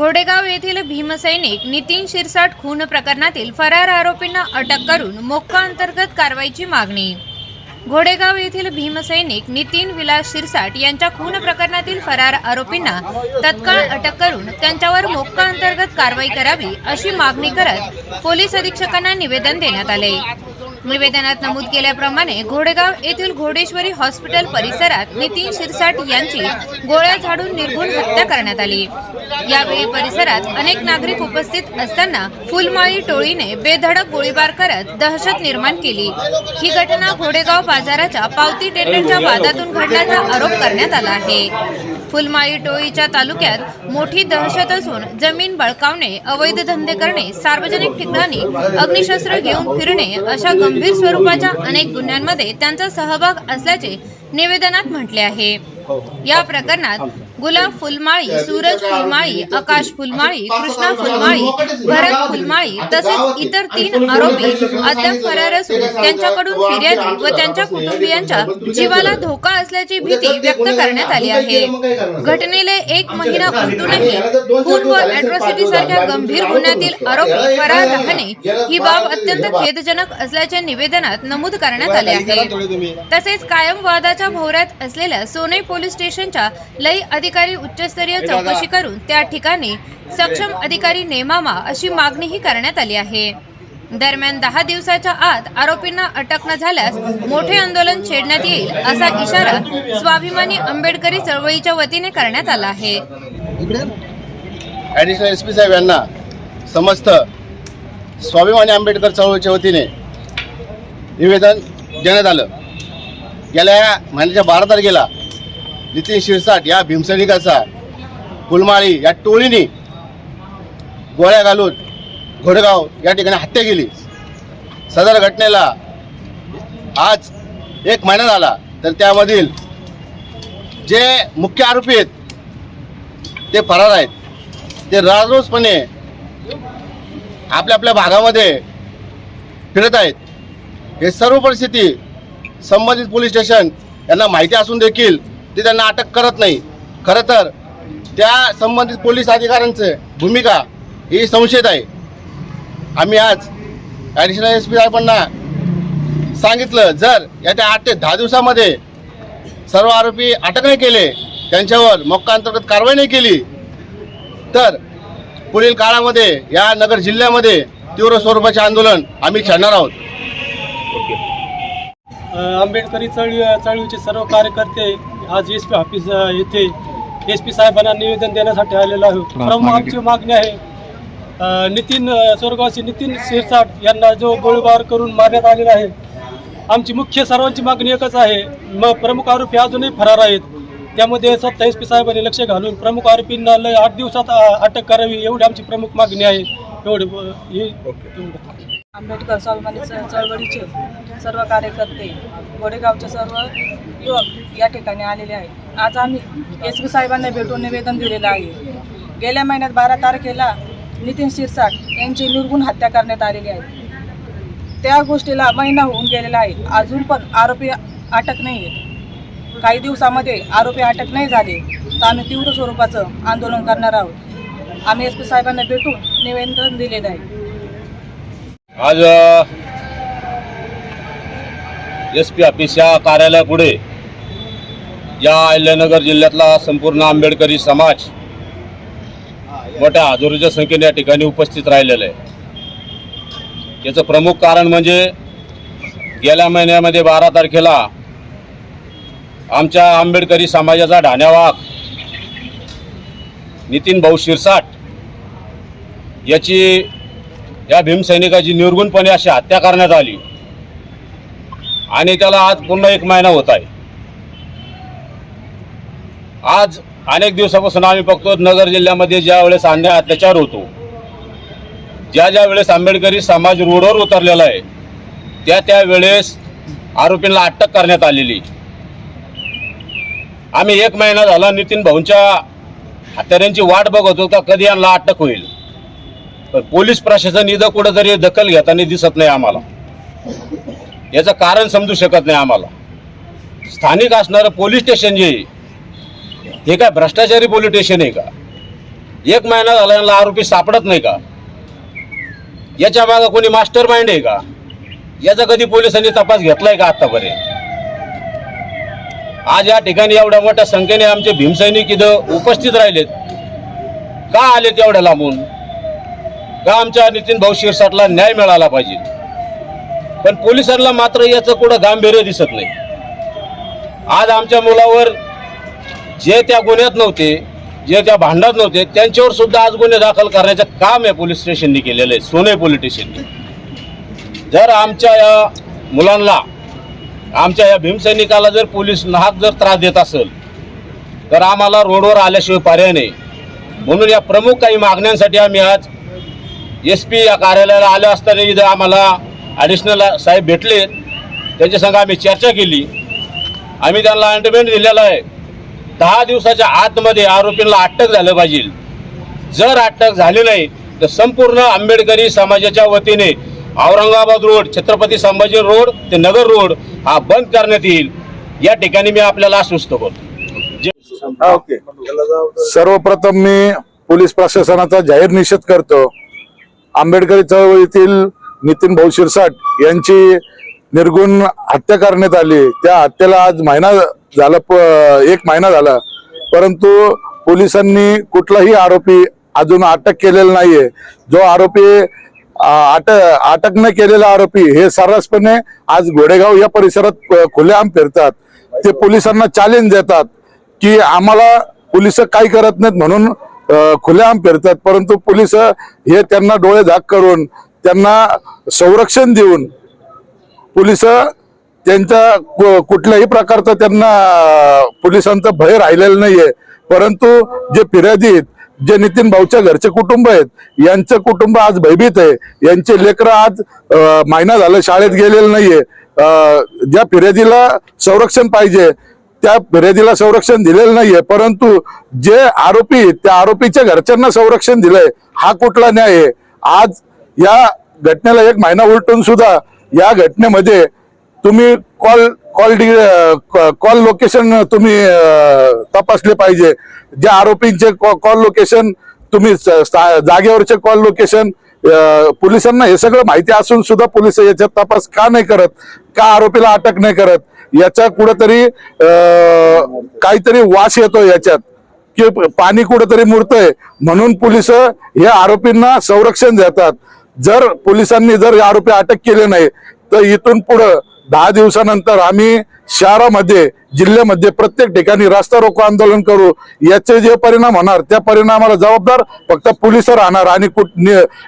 घोडेगाव येथील भीमसैनिक नितीन शिरसाट खून प्रकरणातील फरार आरोपींना अटक करून मोक्का अंतर्गत कारवाईची मागणी। घोडेगाव येथील भीमसैनिक नितीन विलास शिरसाट यांच्या खून प्रकरणातील फरार आरोपींना तत्काळ अटक करून त्यांच्यावर मोक्का अंतर्गत कारवाई करावी अशी मागणी करत पोलीस अधीक्षकांना निवेदन देण्यात आले। निवेदनात नमूद केल्याप्रमाणे घोडेगाव येथील घोडेश्वरी हॉस्पिटल परिसरात नितीन शिरसाट यांची गोळ्या झाडून निर्घृण हत्या करण्यात आली। यावेळी परिसरात अनेक नागरिक उपस्थित असताना फुलमाळी टोळीने बेधडक गोळीबार करत दहशत निर्माण केली। ही घटना घोडेगाव बाजाराच्या पावती टेंडरच्या वादातून घडल्याचा आरोप करण्यात आला आहे। फुलमाळी टोळीच्या तालुक्यात मोठी दहशत असून जमीन बळकावणे, अवैध धंदे करणे, सार्वजनिक ठिकाणी अग्निशस्त्र घेऊन फिरणे अशा गंभीर स्वरूपाच्या अनेक गुन्ह्यांमध्ये त्यांचा सहभाग असल्याचे निवेदनात म्हटले आहे। या प्रकरणात गुलाब फुलमाळी, सूरज फुलमाळी, आकाश फुलमाळी, कृष्णा फुलमाळी, भरत फुलमाळी तसेच इतर 3 आरोपी अद्याप फरार असून त्यांच्याकडून फिर्यादी व त्यांच्या कुटुंबियांच्या जीवाला धोका असल्याची भीती व्यक्त करण्यात आली आहे। घटनेला 1 महिना उलटूनही खून व अॅट्रॉसिटी सारख्या गंभीर गुन्ह्यातील आरोपी फरार राहणे ही बाब अत्यंत खेदजनक असल्याचे निवेदनात नमूद करण्यात आले आहे। तसेच कायम वादाच्या भोवऱ्यात असलेल्या सोनई पोलीस स्टेशनच्या लई अधिकारी उच्चस्तरीय चौकशी करून त्या ठिकाणी सक्षम अधिकारी नेमावा अशी मागणीही करण्यात आली आहे। दरम्यान 10 दिवसाच्या आत आरोपींना अटक न झाल्यास मोठे आंदोलन छेडण्यात येईल असा इशारा स्वाभिमानी आंबेडकरी चळवळीच्या वतीने करण्यात आला आहे। ॲडिशनल एसपी साहेब यांना समस्त स्वाभिमानी आंबेडकर चळवळीच्या वतीने निवेदन देण्यात आलं। गेल्या महिन्याच्या 12 तारखेला नितीन शिरसाट या भीमसैनिकाचा फुलमाळी या टोळीने गोळ्या घालून घोडेगाव या ठिकाणी हत्या केली। सदर घटनेला आज 1 महिना झाला, तर त्यामधील जे मुख्य आरोपी आहेत ते फरार आहेत। ते राजरोसपणे आपल्या भागामध्ये फिरत आहेत। हे सर्व परिस्थिती संबंधित पोलीस स्टेशन यांना माहिती असून देखील ते त्यांना अटक करत नाही। खरं तर त्या संबंधित पोलीस अधिकाऱ्यांची भूमिका ही संशयित आहे। आम्ही आज ॲडिशनल एसपी साहेबांना सांगितलं, जर येत्या 8 ते 10 दिवसामध्ये सर्व आरोपी अटक नाही केले, त्यांच्यावर मोक्का अंतर्गत कारवाई नाही केली, तर पुढील काळामध्ये या नगर जिल्ह्यामध्ये तीव्र स्वरूपाचे आंदोलन आम्ही छेडणार आहोत। आंबेडकरी चळवळीचे सर्व कार्यकर्ते आज एसपी ऑफिस येथे एसपी साहेबांना निवेदन देण्यासाठी आलेलो आहोत। प्रमुख आमची मागणी आहे, नितीन स्वर्गवासी नितीन शिरसाट यांना जो गोळीबार करून मारण्यात आलेला आहे, आमची मुख्य सर्वांची मागणी एकच आहे। प्रमुख आरोपी अजूनही फरार आहेत, त्यामध्ये स्वतः एसपी साहेबांनी लक्ष घालून प्रमुख आरोपींना 8 दिवसात अटक करावी एवढी आमची प्रमुख मागणी आहे। आंबेडकर स्वाभिमानी चळवळीचे सर्व कार्यकर्ते, घोडेगावचे सर्व युवक या ठिकाणी आलेले आहेत। आज आम्ही एसपी साहेबांना भेटून निवेदन दिलेलं आहे। गेल्या महिन्यात 12 तारखेला नितीन शिरसाट यांची निर्घृण हत्या करण्यात आलेली आहे। त्या गोष्टीला महिना होऊन गेलेला आहे, अजून पण आरोपी अटक नाही आहेत। काही दिवसामध्ये आरोपी अटक नाही झाले तर आम्ही तीव्र स्वरूपाचं आंदोलन करणार आहोत। आम्ही एसपी साहेबांना भेटून निवेदन दिलेलं आहे। आज एसपी ऑफिस या कार्यालयापुढे या अहिल्यानगर जिल्ह्यातला संपूर्ण आंबेडकरी समाज मोठ्या हजारोच्या संख्येने या ठिकाणी उपस्थित राहिलेलं आहे। याचं प्रमुख कारण म्हणजे गेल्या महिन्यामध्ये 12 तारखेला आमच्या आंबेडकरी समाजाचा ढाण्यावाग नितीन भाऊ शिरसाट याची या भीमसैनिकाची निर्घृणपणे अशी हत्या करण्यात आली आणि त्याला आज पुन्हा 1 महिना होत आहे। आज अनेक दिवसापासून आम्ही बघतो नगर जिल्ह्यामध्ये ज्या वेळेस अन्याय अत्याचार होतो, ज्या वेळेस आंबेडकरी समाज रोडवर उतरलेला आहे, त्या वेळेस आरोपींना अटक करण्यात आलेली। आम्ही 1 महिना झाला नितीन भाऊंच्या हत्यारांची वाट बघत होतो, कधी यांना अटक होईल। पोलीस प्रशासन इथं कुठेतरी दखल घेताना दिसत नाही आम्हाला। याचं कारण समजू शकत नाही आम्हाला। स्थानिक असणारं पोलीस स्टेशन जे हे काय भ्रष्टाचारी पोलीस स्टेशन आहे का? 1 महिना झाला यांना आरोपी सापडत नाही का? याच्या मागे कोणी मास्टर माइंड आहे का? याचा कधी पोलिसांनी तपास घेतलाय का आतापर्यंत? आज या ठिकाणी एवढ्या मोठ्या संख्येने आमचे भीमसैनिक इथं उपस्थित राहिलेत का? आलेत एवढ्या लांबून का? आमच्या नितीन भाऊ शिरसाटला न्याय मिळाला पाहिजे, पण पोलिसांना मात्र याचं कुठं गांभीर्य दिसत नाही. आज आमच्या मुलावर जे त्या गुन्ह्यात नव्हते, जे त्या भांडणात नव्हते, त्यांच्यावर सुद्धा आज गुन्हे दाखल करण्याचं काम या पोलीस स्टेशनने केलेलं आहे, सोने पोलीस स्टेशनने. जर आमच्या या मुलांना, आमच्या या भीमसैनिकाला जर पोलीस नाहक जर त्रास देत असेल तर आम्हाला रोडवर आल्याशिवाय पर्याय नाही. म्हणून या प्रमुख काही मागण्यांसाठी आम्ही आज SP या कार्यालयाला आले असताना इथं आम्हाला ॲडिशनल साहेब भेटले, त्यांच्या संग आम्ही चर्चा केली. आम्ही त्यांना अँडमेंट दिलेला आहे 10 दिवसाच्या आतमध्ये आरोपींना अटक झालं पाहिजे. जर अटक झाली नाही तर संपूर्ण आंबेडकरी समाजाच्या वतीने औरंगाबाद रोड, छत्रपती संभाजी रोड ते नगर रोड हा बंद करण्यात येईल. या ठिकाणी मी आपल्याला आश्वस्त करतो. सर्वप्रथम मी पोलीस प्रशासनाचा जाहीर निषेध करतो. आंबेडकरी चळवळीतील नितीन भाऊ शिरसाट यांची निर्गुण हत्या करण्यात आली. त्या हत्येला आज 1 महिना झाला, परंतु पोलिसांनी कुठलाही आरोपी अजून अटक केलेला नाहीये. जो आरोपी अटक न केलेला आरोपी हे सर्रासपणे आज घोडेगाव या परिसरात खुलेआम फिरतात. ते पोलिसांना चॅलेंज देतात की आम्हाला पोलिस काही करत नाहीत म्हणून खुलेआम फिरतात, परंतु पोलिस हे त्यांना डोळे झाक करून त्यांना संरक्षण देऊन पोलिस त्यांच्या कुठल्याही प्रकारचं त्यांना पोलिसांचं भय राहिलेलं नाहीये. परंतु जे फिर्यादी, जे नितीन भाऊच्या घरचे कुटुंब आहेत, यांचं कुटुंब आज भयभीत आहे. यांचे लेकरं आज 1 महिना झालं शाळेत गेलेलं नाहीये. ज्या फिर्यादीला संरक्षण पाहिजे त्या फिर्यादीला संरक्षण दिलेलं नाहीये, परंतु जे आरोपी, त्या आरोपीच्या घरच्यांना संरक्षण दिलंय. हा कुठला न्याय आहे? आज या घटनेला 1 महिना उलटून सुद्धा या घटनेमध्ये तुम्ही कॉल लोकेशन तुम्ही तपासले पाहिजे. ज्या आरोपींचे कॉल लोकेशन तुम्ही जागेवरचे कॉल लोकेशन पोलिसांना हे सगळं माहिती असून सुद्धा पोलिस याच्यात तपास का नाही करत? का आरोपीला अटक नाही करत? याच्या कुठेतरी काहीतरी वास येतो याच्यात, की पाणी कुठेतरी मुरतंय. म्हणून पोलिस हे आरोपींना संरक्षण देतात. जर पोलिसांनी जर आरोपी अटक केले नाही तर इथून पुढे 10 दिवसानंतर आम्ही शहरामध्ये, जिल्ह्यामध्ये प्रत्येक ठिकाणी रास्ता रोको आंदोलन करू. याचे जे परिणाम होणार त्या परिणामाला जबाबदार फक्त पोलिस राहणार. आणि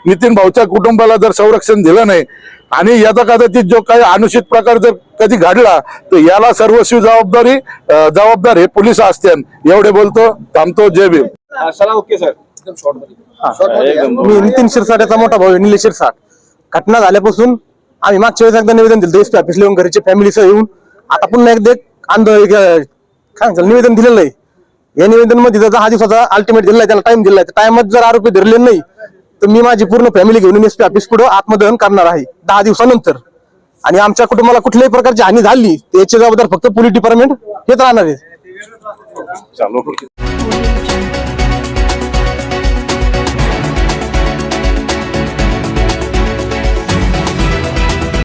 नितीन भाऊच्या कुटुंबाला जर संरक्षण दिलं नाही आणि याचा कदाचित जो काही अनुचित प्रकार जर कधी घडला तर याला सर्वस्वी जबाबदार हे पोलीस असतील. एवढे बोलतो, थांबतो. जय भीम. मी नितीन शिरसाट याचा मोठा भाऊ निलेश शिरसाट. घटना झाल्यापासून आम्ही मागच्या वेळेस एकदा निवेदन दिलं SP ऑफिसला येऊन, घरचे फॅमिलीसह येऊन. आता पुन्हा एकदा निवेदन दिलेलं आहे. या निवेदन मध्ये 10 दिवसाचा अल्टिमेट दिलेला आहे, त्याला टाइम दिलाय. टाइमात जर आरोपी धरले नाही तर मी माझी पूर्ण फॅमिली घेऊन SP ऑफिस पुढे आत्मदहन करणार आहे 10 दिवसानंतर. आणि आमच्या कुटुंबाला कुठल्याही प्रकारची हानी झाली त्याची जबाबदार फक्त पोलीस डिपार्टमेंट हेच राहणार आहे.